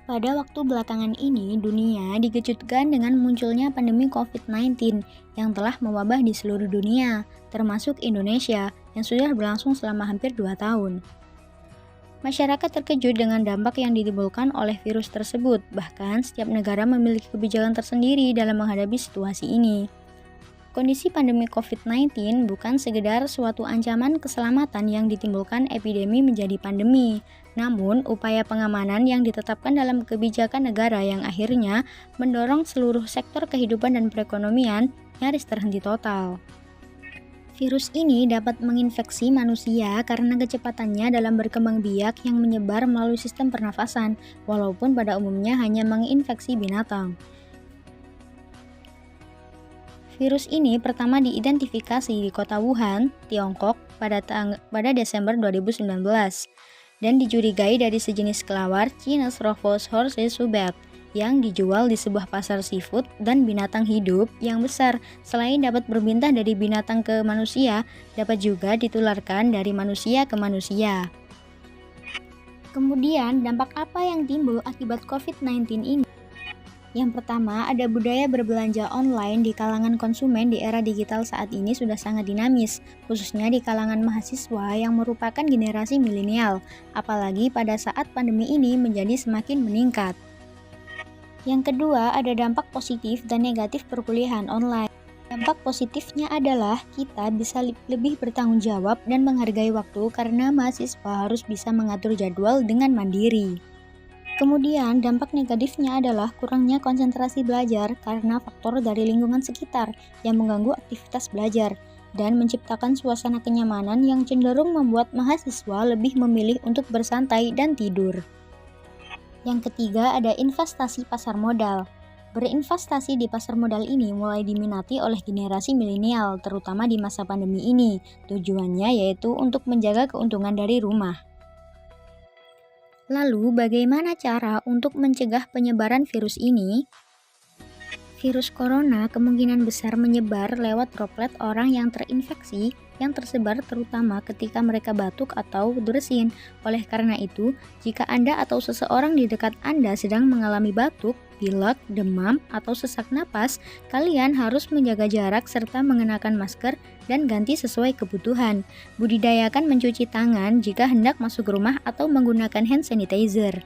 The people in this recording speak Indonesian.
Pada waktu belakangan ini, dunia dikejutkan dengan munculnya pandemi COVID-19 yang telah mewabah di seluruh dunia, termasuk Indonesia yang sudah berlangsung selama hampir 2 tahun. Masyarakat terkejut dengan dampak yang ditimbulkan oleh virus tersebut, bahkan setiap negara memiliki kebijakan tersendiri dalam menghadapi situasi ini. Kondisi pandemi COVID-19 bukan sekedar suatu ancaman keselamatan yang ditimbulkan epidemi menjadi pandemi, namun upaya pengamanan yang ditetapkan dalam kebijakan negara yang akhirnya mendorong seluruh sektor kehidupan dan perekonomian nyaris terhenti total. Virus ini dapat menginfeksi manusia karena kecepatannya dalam berkembang biak yang menyebar melalui sistem pernafasan, walaupun pada umumnya hanya menginfeksi binatang. Virus ini pertama diidentifikasi di kota Wuhan, Tiongkok pada Desember 2019 dan dicurigai dari sejenis kelawar Chinese Rufous Horses Subet yang dijual di sebuah pasar seafood dan binatang hidup yang besar. Selain dapat berpindah dari binatang ke manusia, dapat juga ditularkan dari manusia ke manusia. Kemudian, dampak apa yang timbul akibat COVID-19 ini? Yang pertama, ada budaya berbelanja online di kalangan konsumen di era digital saat ini sudah sangat dinamis, khususnya di kalangan mahasiswa yang merupakan generasi milenial, apalagi pada saat pandemi ini menjadi semakin meningkat. Yang kedua, ada dampak positif dan negatif perkuliahan online. Dampak positifnya adalah kita bisa lebih bertanggung jawab dan menghargai waktu karena mahasiswa harus bisa mengatur jadwal dengan mandiri. Kemudian, dampak negatifnya adalah kurangnya konsentrasi belajar karena faktor dari lingkungan sekitar yang mengganggu aktivitas belajar dan menciptakan suasana kenyamanan yang cenderung membuat mahasiswa lebih memilih untuk bersantai dan tidur. Yang ketiga, ada investasi pasar modal. Berinvestasi di pasar modal ini mulai diminati oleh generasi milenial, terutama di masa pandemi ini. Tujuannya yaitu untuk menjaga keuntungan dari rumah. Lalu, bagaimana cara untuk mencegah penyebaran virus ini? Virus corona kemungkinan besar menyebar lewat droplet orang yang terinfeksi yang tersebar terutama ketika mereka batuk atau bersin. Oleh karena itu, jika Anda atau seseorang di dekat Anda sedang mengalami batuk, pilek, demam, atau sesak napas, kalian harus menjaga jarak serta mengenakan masker dan ganti sesuai kebutuhan. Budidayakan mencuci tangan jika hendak masuk rumah atau menggunakan hand sanitizer.